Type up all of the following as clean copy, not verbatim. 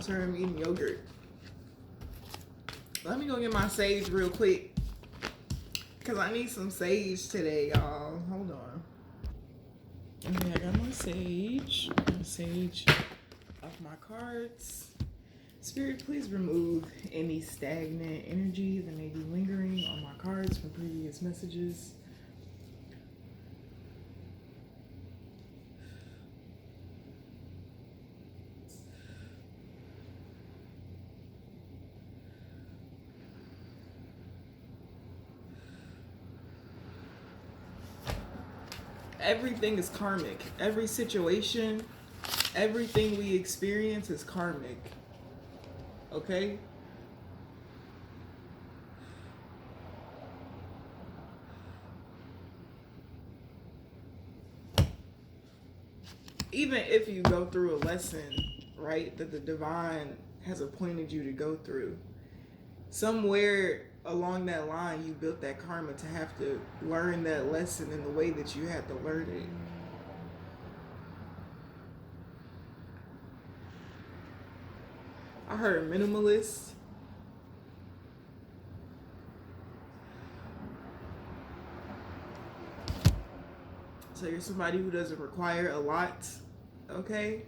sorry, I'm eating yogurt. Let me go get my sage real quick. Because I need some sage today, y'all. Hold on. Okay, I got my sage. Sage off my cards. Spirit, please remove any stagnant energy that may be lingering on my cards from previous messages. Everything is karmic. Every situation, everything we experience is karmic. Okay? Even if you go through a lesson, right, that the divine has appointed you to go through, somewhere along that line you built that karma to have to learn that lesson in the way that you had to learn it. I heard minimalist. So you're somebody who doesn't require a lot, okay?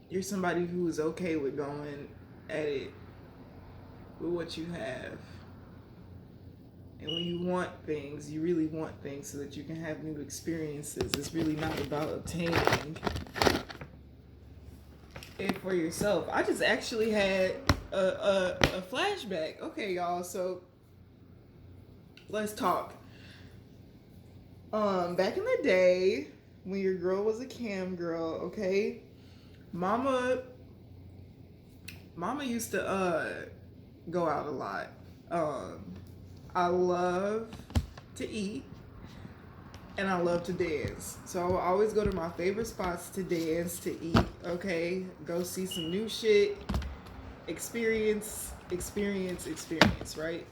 You're somebody who is okay with going at it with what you have. And when you want things, you really want things so that you can have new experiences. It's really not about obtaining it for yourself. I just actually had a flashback. Okay, y'all, so let's talk. Back in the day, when your girl was a cam girl, okay, mama used to go out a lot. I love to eat and I love to dance. So I will always go to my favorite spots to dance, to eat, okay? Go see some new shit, experience, right?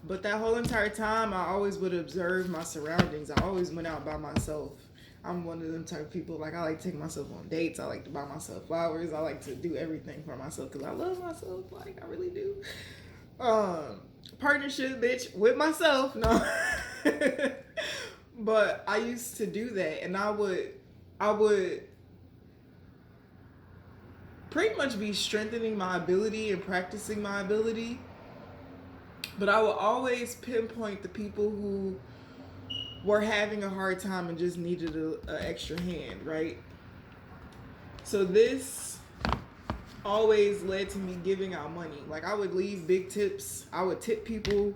But that whole entire time, I always would observe my surroundings. I always went out by myself. I'm one of them type of people. Like, I like to take myself on dates. I like to buy myself flowers. I like to do everything for myself because I love myself. Like, I really do. Partnership, bitch, with myself. No. But I used to do that, and I would pretty much be strengthening my ability and practicing my ability. But I will always pinpoint the people who were having a hard time and just needed an extra hand, right? So this always led to me giving out money. Like, I would leave big tips. I would tip people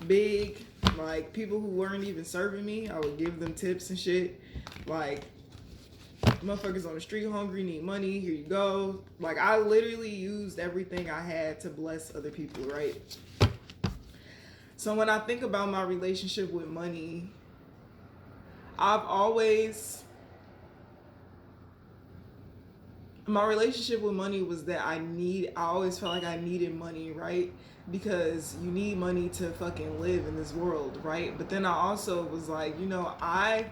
big. Like, people who weren't even serving me, I would give them tips and shit. Like, motherfuckers on the street hungry, need money, here you go. Like, I literally used everything I had to bless other people, right? So when I think about my relationship with money, my relationship with money was that I always felt like I needed money, right? Because you need money to fucking live in this world, right? But then I also was like, you know, I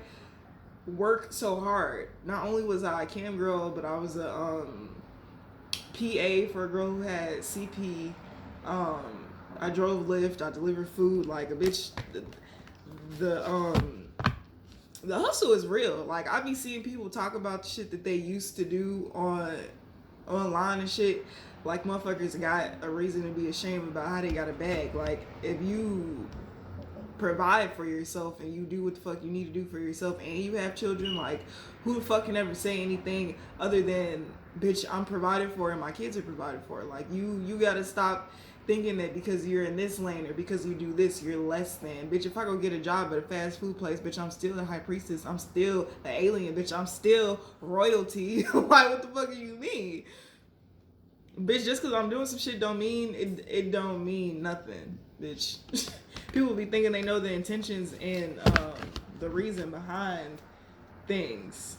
worked so hard. Not only was I a cam girl, but I was a PA for a girl who had CP. I drove Lyft. I delivered food. Like, a bitch. The hustle is real. Like, I be seeing people talk about shit that they used to do online and shit. Like, motherfuckers got a reason to be ashamed about how they got a bag. Like, if you provide for yourself and you do what the fuck you need to do for yourself and you have children, like, who the fuck can ever say anything other than, bitch, I'm provided for and my kids are provided for? Like, you gotta stop thinking that because you're in this lane or because you do this, you're less than. Bitch, if I go get a job at a fast food place, bitch, I'm still the high priestess. I'm still an alien, bitch. I'm still royalty. Like, what the fuck do you mean? Bitch, just because I'm doing some shit don't mean, it don't mean nothing, bitch. People be thinking they know the intentions and the reason behind things,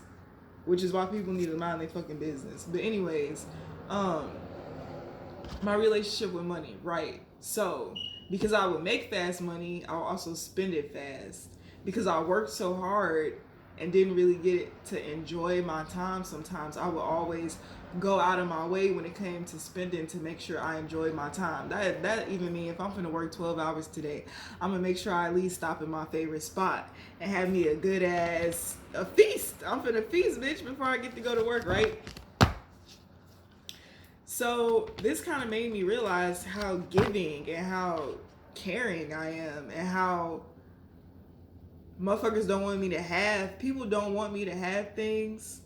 which is why people need to mind their fucking business. But anyways, my relationship with money, right? So, because I would make fast money, I'll also spend it fast. Because I worked so hard and didn't really get to enjoy my time sometimes, I would always go out of my way when it came to spending to make sure I enjoyed my time. That even mean if I'm gonna work 12 hours today, I'm gonna make sure I at least stop at my favorite spot and have me a good ass a feast. I'm finna feast, bitch, before I get to go to work, right? So this kind of made me realize how giving and how caring I am, and how motherfuckers don't want me to have, people don't want me to have things,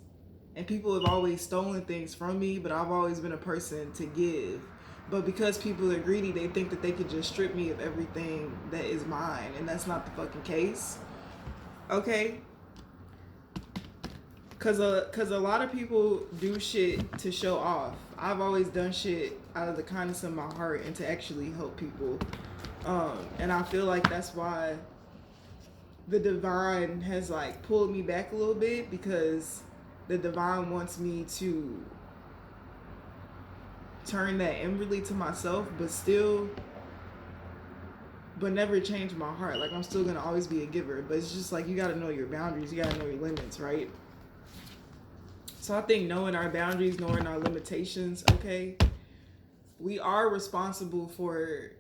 and people have always stolen things from me, but I've always been a person to give. But because people are greedy, they think that they could just strip me of everything that is mine, and that's not the fucking case. Okay? Cause a lot of people do shit to show off. I've always done shit out of the kindness of my heart and to actually help people. And I feel like that's why the divine has like pulled me back a little bit, because the divine wants me to turn that inwardly to myself, but never change my heart. Like, I'm still gonna always be a giver, but it's just like, you gotta know your boundaries, you gotta know your limits, right? So I think knowing our boundaries, knowing our limitations, okay, we are responsible for,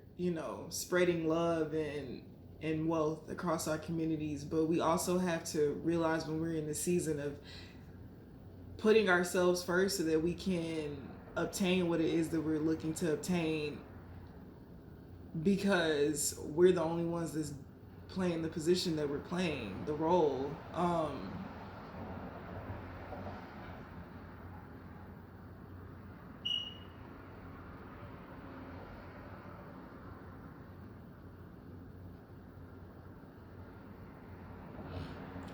spreading love and wealth across our communities, but we also have to realize when we're in the season of putting ourselves first so that we can obtain what it is that we're looking to obtain, because we're the only ones that's playing the position that we're playing, the role.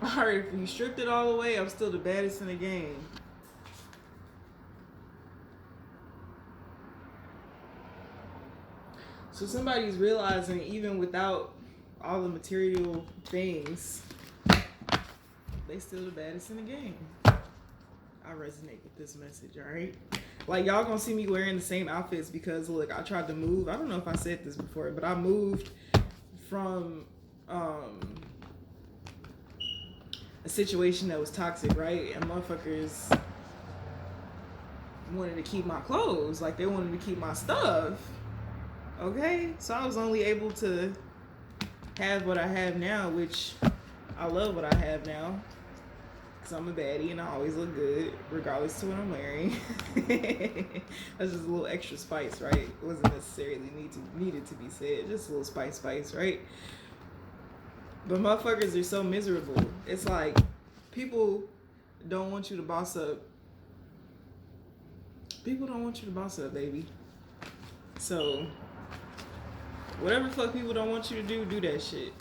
Alright, if you stripped it all away, I'm still the baddest in the game. So somebody's realizing, even without all the material things, they still the baddest in the game. I resonate with this message, alright? Like, y'all gonna see me wearing the same outfits because, look, I tried to move. I don't know if I said this before, but I moved from a situation that was toxic, right? And motherfuckers wanted to keep my clothes. Like, they wanted to keep my stuff. Okay? So I was only able to have what I have now, which I love what I have now. Because I'm a baddie and I always look good, regardless to what I'm wearing. That's just a little extra spice, right? It wasn't necessarily needed to be said. Just a little spice, right? But motherfuckers are so miserable. It's like, people don't want you to boss up. People don't want you to boss up, baby. So, whatever the fuck people don't want you to do that shit.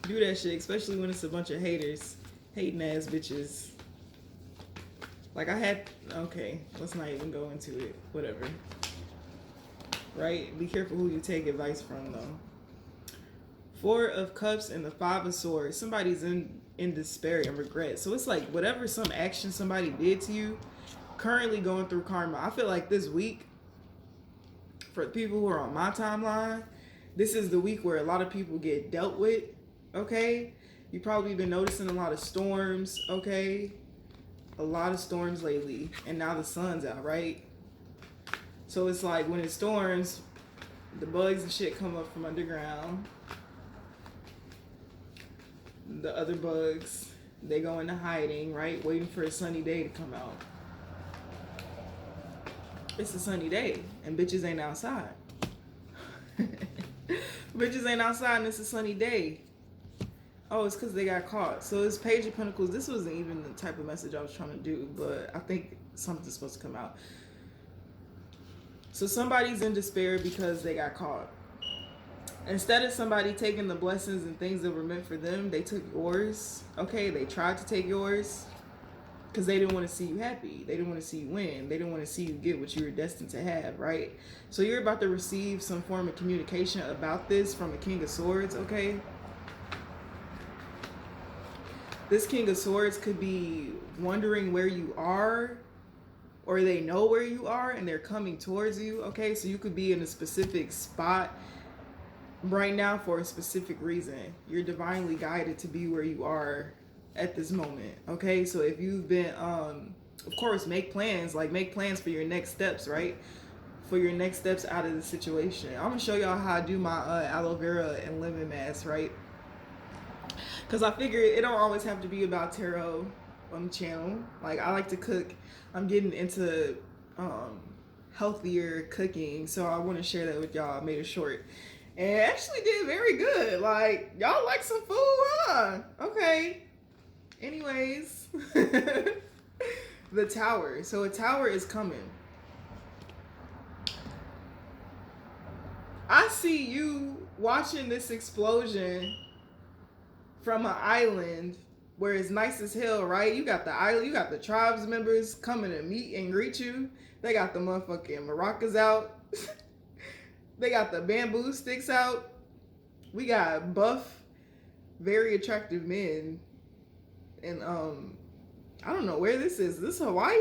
Do that shit, especially when it's a bunch of haters. Hating ass bitches. Like, okay, let's not even go into it. Whatever. Right? Be careful who you take advice from, though. 4 of Cups and the 5 of Swords. Somebody's in despair and regret. So it's like, whatever some action somebody did to you, currently going through karma. I feel like this week, for the people who are on my timeline, this is the week where a lot of people get dealt with, okay? You've probably been noticing a lot of storms, okay? A lot of storms lately. And now the sun's out, right? So it's like, when it storms, the bugs and shit come up from underground. The other bugs, they go into hiding, right? Waiting for a sunny day to come out. It's a sunny day, and bitches ain't outside. Bitches ain't outside, and it's a sunny day. Oh, it's because they got caught. So it's Page of Pentacles. This wasn't even the type of message I was trying to do, but I think something's supposed to come out. So somebody's in despair because they got caught. Instead of somebody taking the blessings and things that were meant for them, they took yours. Okay, they tried to take yours because they didn't want to see you happy. They didn't want to see you win. They didn't want to see you get what you were destined to have, right? So you're about to receive some form of communication about this from a King of Swords, okay? This King of Swords could be wondering where you are, or they know where you are and they're coming towards you, okay? So you could be in a specific spot right now for a specific reason. You're divinely guided to be where you are at this moment. Okay, so if you've been of course make plans, like make plans for your next steps, right? For your next steps out of the situation. I'm gonna show y'all how I do my aloe vera and lemon mask, right? Because I figure it don't always have to be about tarot on the channel. Like I like to cook. I'm getting into um, healthier cooking, so I want to share that with y'all. I made it short, and it actually did very good. Like y'all like some food, huh? Okay. Anyways, the tower. So a tower is coming. I see you watching this explosion from an island where it's nice as hell, right? You got the island, you got the tribes members coming to meet and greet you. They got the motherfucking maracas out. They got the bamboo sticks out. We got buff, very attractive men. And I don't know where this is. Is this Hawaii?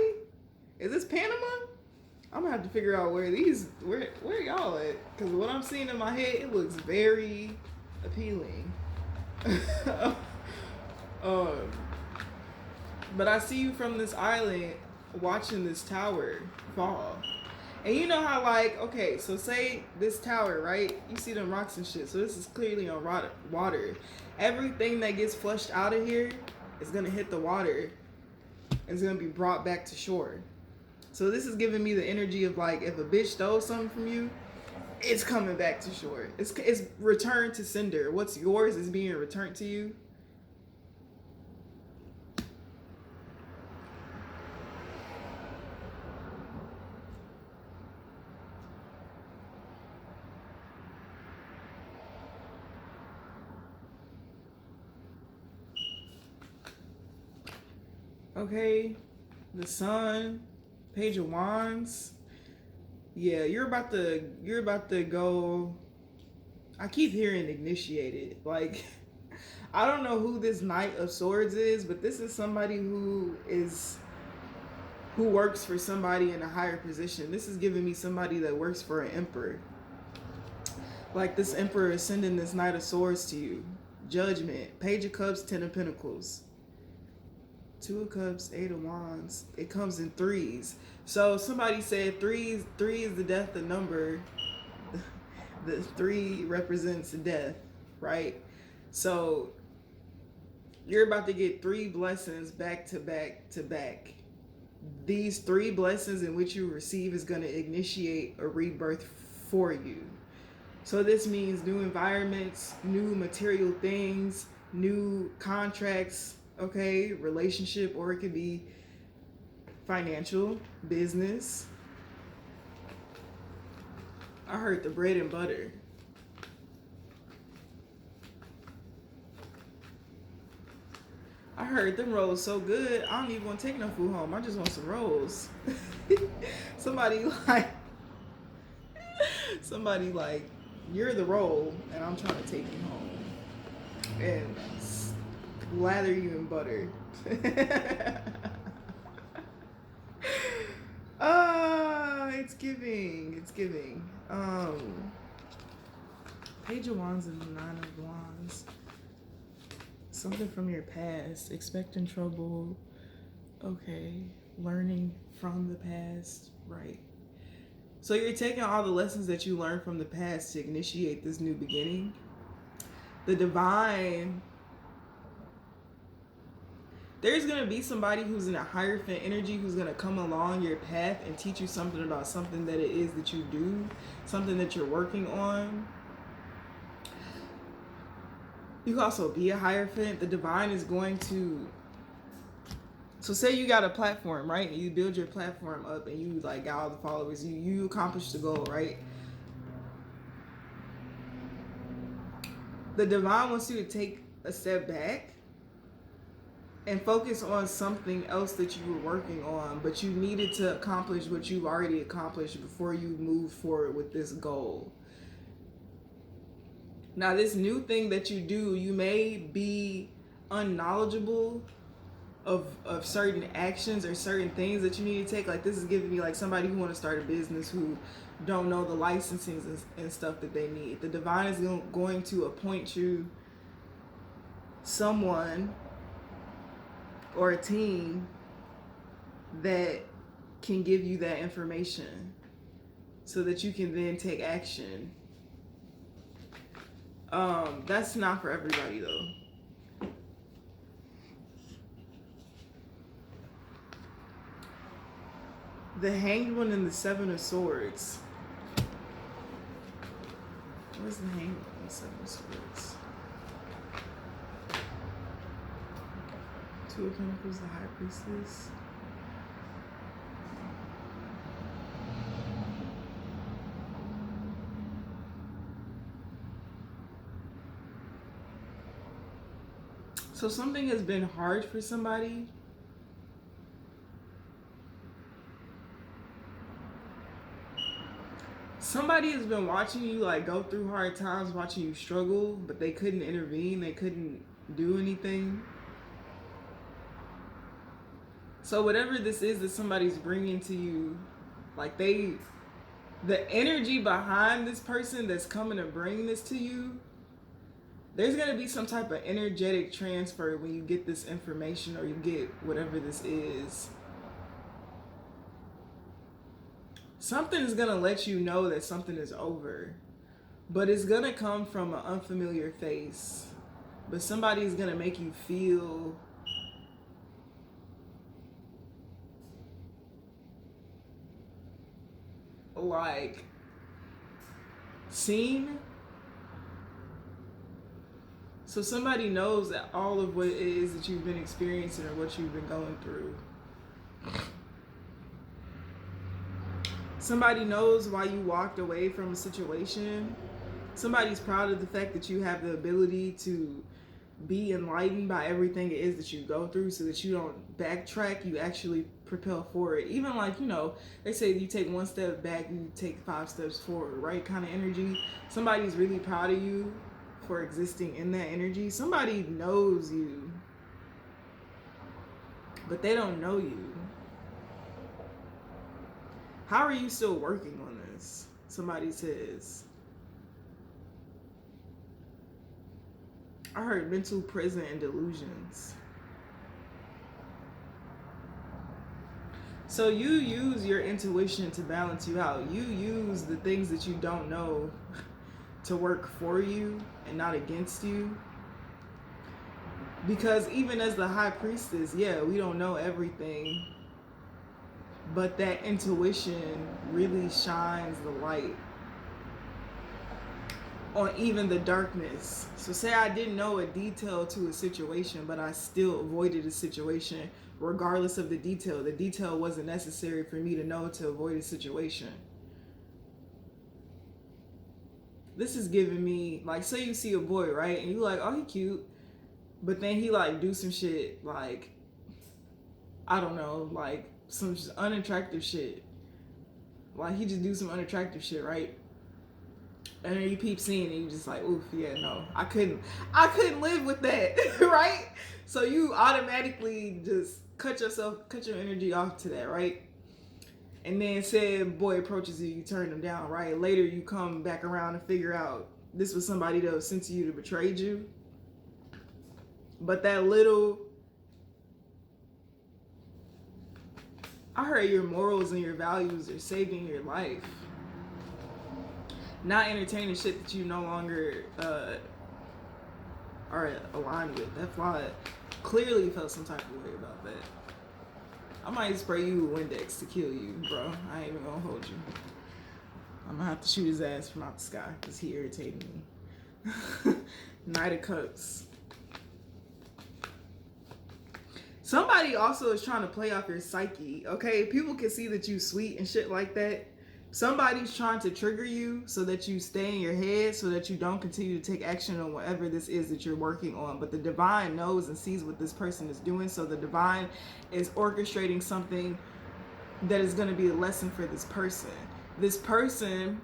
Is this Panama? I'm gonna have to figure out where y'all at, because what I'm seeing in my head, it looks very appealing. But I see you from this island watching this tower fall. And you know how, like, okay, so say this tower, right? You see them rocks and shit. So this is clearly on water. Everything that gets flushed out of here is gonna hit the water. It's gonna be brought back to shore. So this is giving me the energy of, like, if a bitch stole something from you, it's coming back to shore. It's returned to sender. What's yours is being returned to you. Okay, the sun, page of wands. Yeah, you're about to go. I keep hearing initiated. Like, I don't know who this Knight of Swords is, but this is somebody who works for somebody in a higher position. This is giving me somebody that works for an emperor. Like, this emperor is sending this Knight of Swords to you. Judgment, Page of Cups, Ten of Pentacles. Two of Cups, Eight of Wands. It comes in threes. So somebody said three is the death of number. The three represents death, right? So you're about to get three blessings back to back to back. These three blessings in which you receive is going to initiate a rebirth for you. So this means new environments, new material things, new contracts, okay, relationship, or it could be financial, business. I heard the bread and butter. I heard them rolls so good, I don't even want to take no food home. I just want some rolls. Somebody like, you're the roll, and I'm trying to take you home and lather you in butter. It's giving. Page of Wands and the Nine of Wands. Something from your past. Expecting trouble. Okay. Learning from the past. Right. So you're taking all the lessons that you learned from the past to initiate this new beginning. The divine. There's going to be somebody who's in a Hierophant energy who's going to come along your path and teach you something about something that it is that you do, something that you're working on. You can also be a Hierophant. The divine is going to... So say you got a platform, right? And you build your platform up and you like got all the followers. You accomplished the goal, right? The divine wants you to take a step back and focus on something else that you were working on, but you needed to accomplish what you've already accomplished before you move forward with this goal. Now, this new thing that you do, you may be unknowledgeable of certain actions or certain things that you need to take. Like, this is giving me like somebody who want to start a business who don't know the licensing and stuff that they need. The divine is going to appoint you someone or a team that can give you that information so that you can then take action. That's not for everybody though. The Hanged One and the Seven of Swords. Where's the Hanged One and the Seven of Swords? Two of Pentacles, the High Priestess. So something has been hard for somebody. Somebody has been watching you like go through hard times, watching you struggle, but they couldn't intervene. They couldn't do anything. So whatever this is that somebody's bringing to you, like the energy behind this person that's coming to bring this to you, there's going to be some type of energetic transfer when you get this information or you get whatever this is. Something is going to let you know that something is over, but it's going to come from an unfamiliar face. But somebody's going to make you feel like seen. So somebody knows that all of what it is that you've been experiencing or what you've been going through. Somebody knows why you walked away from a situation. Somebody's proud of the fact that you have the ability to be enlightened by everything it is that you go through so that you don't backtrack, you actually propel forward. Even like, you know, they say you take one step back, you take 5 steps forward, right? Kind of energy. Somebody's really proud of you for existing in that energy. Somebody knows you, but they don't know you. How are you still working on this? Somebody says. I heard mental prison and delusions. So you use your intuition to balance you out. You use the things that you don't know to work for you and not against you. Because even as the High Priestess, yeah, we don't know everything. But that intuition really shines the light on even the darkness. So say I didn't know a detail to a situation, but I still avoided a situation regardless of the detail. The detail wasn't necessary for me to know to avoid a situation. This is giving me, like, say you see a boy, right? And you like, oh, he cute. But then he like do some shit like, I don't know, like some just unattractive shit. Like he just do some unattractive shit, right? And then you peep seeing it, you just like, oof, yeah, no, I couldn't live with that, right? So you automatically just cut your energy off to that, right? And then said boy approaches you, you turn them down, right? Later you come back around and figure out this was somebody that was sent to you to betray you. But that little, I heard your morals and your values are saving your life. Not entertaining shit that you no longer are aligned with. That fly clearly felt some type of way about that. I might spray you with Windex to kill you, bro. I ain't even gonna hold you. I'm gonna have to shoot his ass from out the sky because he irritated me. Knight of Cups. Somebody also is trying to play off your psyche, okay? People can see that you sweet and shit like that. Somebody's trying to trigger you so that you stay in your head, so that you don't continue to take action on whatever this is that you're working on. But the divine knows and sees what this person is doing, so the divine is orchestrating something that is going to be a lesson for this person. This person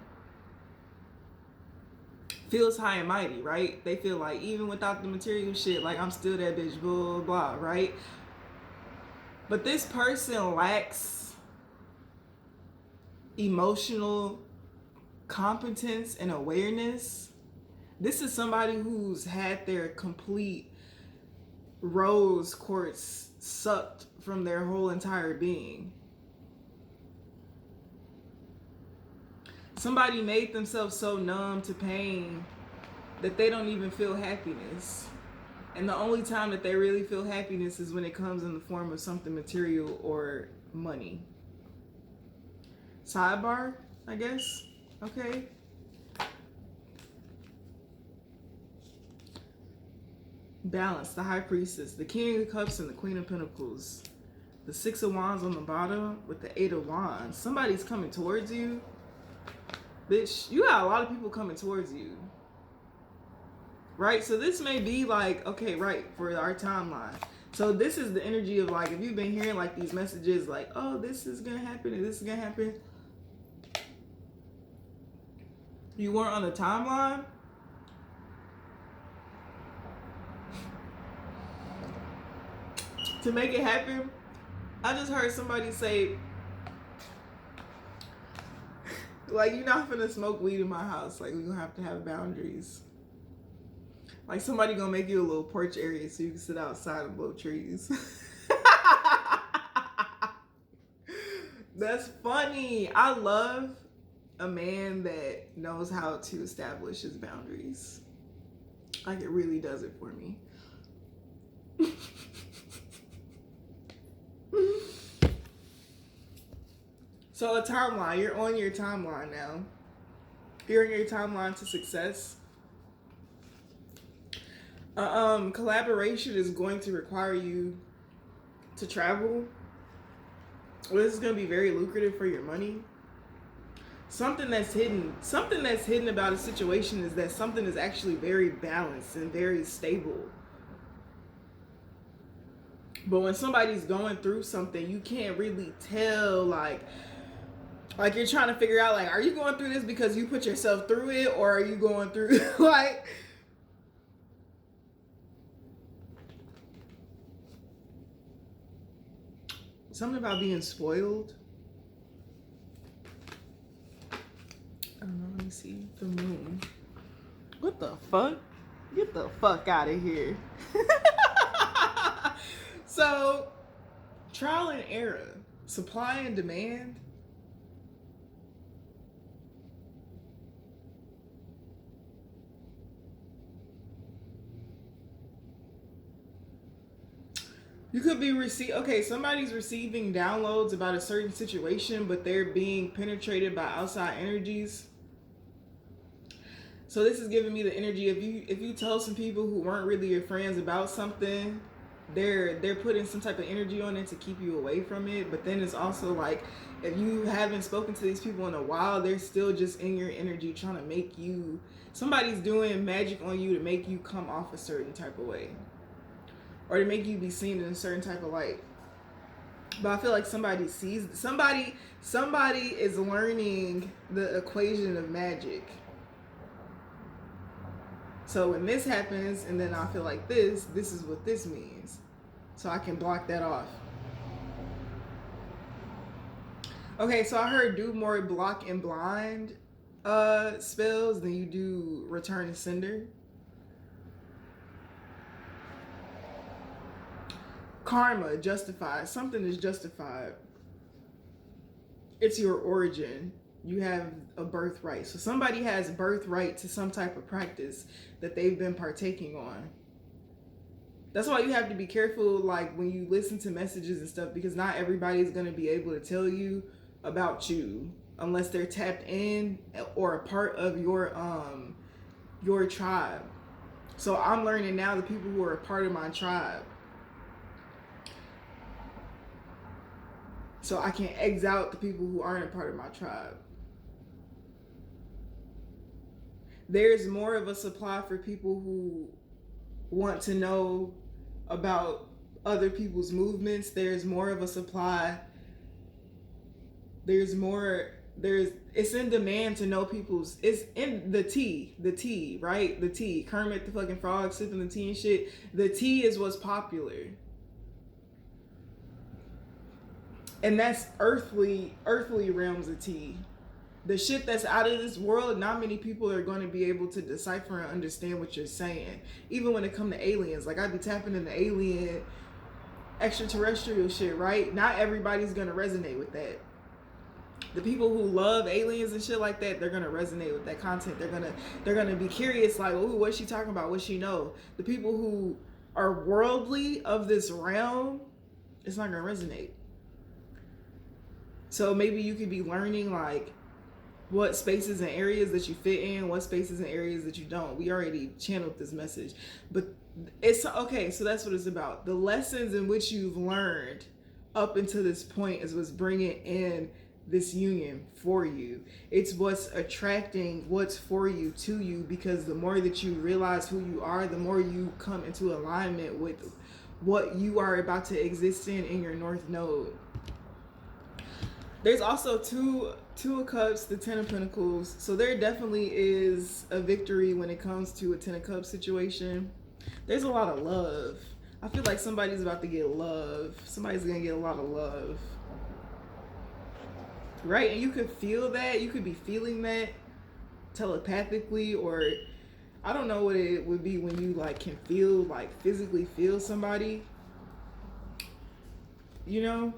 feels high and mighty, right? They feel like even without the material shit, like I'm still that bitch, blah, blah, blah, right? But this person lacks emotional competence and awareness. This is somebody who's had their complete rose quartz sucked from their whole entire being. Somebody made themselves so numb to pain that they don't even feel happiness. And the only time that they really feel happiness is when it comes in the form of something material or money. Sidebar, I guess. Okay. Balance, the High Priestess, the King of Cups, and the Queen of Pentacles. The Six of Wands on the bottom with the Eight of Wands. Somebody's coming towards you. Bitch, you got a lot of people coming towards you. Right? So this may be like, okay, right, for our timeline. So this is the energy of like, if you've been hearing like these messages like, oh, this is going to happen and this is going to happen. You weren't on the timeline. To make it happen, I just heard somebody say, like, you're not finna smoke weed in my house. Like, we're gonna have to have boundaries. Like, somebody gonna make you a little porch area so you can sit outside and blow trees. That's funny. I love a man that knows how to establish his boundaries. Like, it really does it for me. So a timeline, you're on your timeline now. You're in your timeline to success. Collaboration is going to require you to travel. Well, this is going to be very lucrative for your money. Something that's hidden about a situation is that something is actually very balanced and very stable. But when somebody's going through something, you can't really tell, like you're trying to figure out, like, are you going through this because you put yourself through it, or are you going through, like, something about being spoiled. I don't know, let me see. The moon. What the fuck? Get the fuck out of here. So, trial and error, supply and demand. You could be somebody's receiving downloads about a certain situation, but they're being penetrated by outside energies. So this is giving me the energy, if you tell some people who weren't really your friends about something, they're putting some type of energy on it to keep you away from it. But then it's also like, if you haven't spoken to these people in a while, they're still just in your energy trying to make you, somebody's doing magic on you to make you come off a certain type of way, or to make you be seen in a certain type of light. But I feel like somebody is learning the equation of magic. So when this happens, and then I feel like this is what this means. So I can block that off. Okay, so I heard do more block and blind spells than you do return and sender. Karma, justified. Something is justified. It's your origin. You have a birthright. So somebody has birthright to some type of practice that they've been partaking on. That's why you have to be careful, like, when you listen to messages and stuff, because not everybody's going to be able to tell you about you unless they're tapped in or a part of your tribe. So I'm learning now the people who are a part of my tribe, so I can X out the people who aren't a part of my tribe. There's more of a supply for people who want to know about other people's movements. There's more of a supply. It's in demand to know people's, it's in the tea, right? The tea. Kermit the fucking frog sipping the tea and shit. The tea is what's popular. And that's earthly realms of tea. the shit that's out of this world, not many people are going to be able to decipher and understand what you're saying. Even when it comes to aliens, like I be tapping into alien, extraterrestrial shit, right? Not everybody's going to resonate with that. The people who love aliens and shit like that, they're gonna resonate with that content. They're gonna be curious, like, ooh, what's she talking about? What she know? The people who are worldly of this realm, it's not gonna resonate. So maybe you could be learning like what spaces and areas that you fit in, what spaces and areas that you don't. We already channeled this message, but it's okay. So that's what it's about. The lessons in which you've learned up until this point is what's bringing in this union for you. It's what's attracting what's for you to you, because the more that you realize who you are, the more you come into alignment with what you are about to exist in your North Node. There's also two of cups, the 10 of pentacles. So there definitely is a victory when it comes to a 10 of cups situation. There's a lot of love. I feel like somebody's about to get love. Somebody's gonna get a lot of love. Right? And you could feel that. You could be feeling that telepathically, or I don't know what it would be when you like can feel, like physically feel somebody. You know?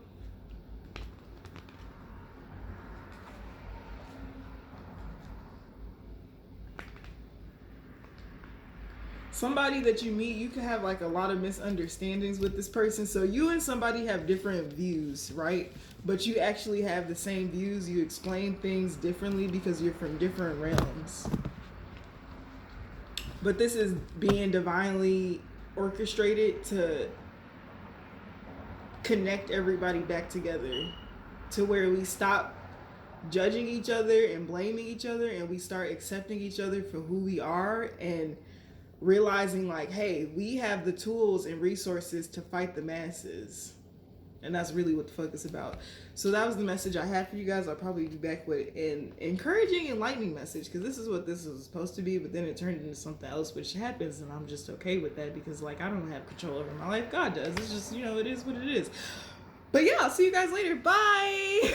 Somebody that you meet, you can have like a lot of misunderstandings with this person. So you and somebody have different views, right? But you actually have the same views. You explain things differently because you're from different realms. But this is being divinely orchestrated to connect everybody back together, to where we stop judging each other and blaming each other, and we start accepting each other for who we are, and realizing like, hey, we have the tools and resources to fight the masses. And that's really what the fuck it's about. So that was the message I had for you guys. I'll probably be back with an encouraging, enlightening message, because this is what this was supposed to be, but then it turned into something else, which happens, and I'm just okay with that, because like I don't have control over my life. God does. It's just, you know, it is what it is. But yeah, I'll see you guys later. Bye.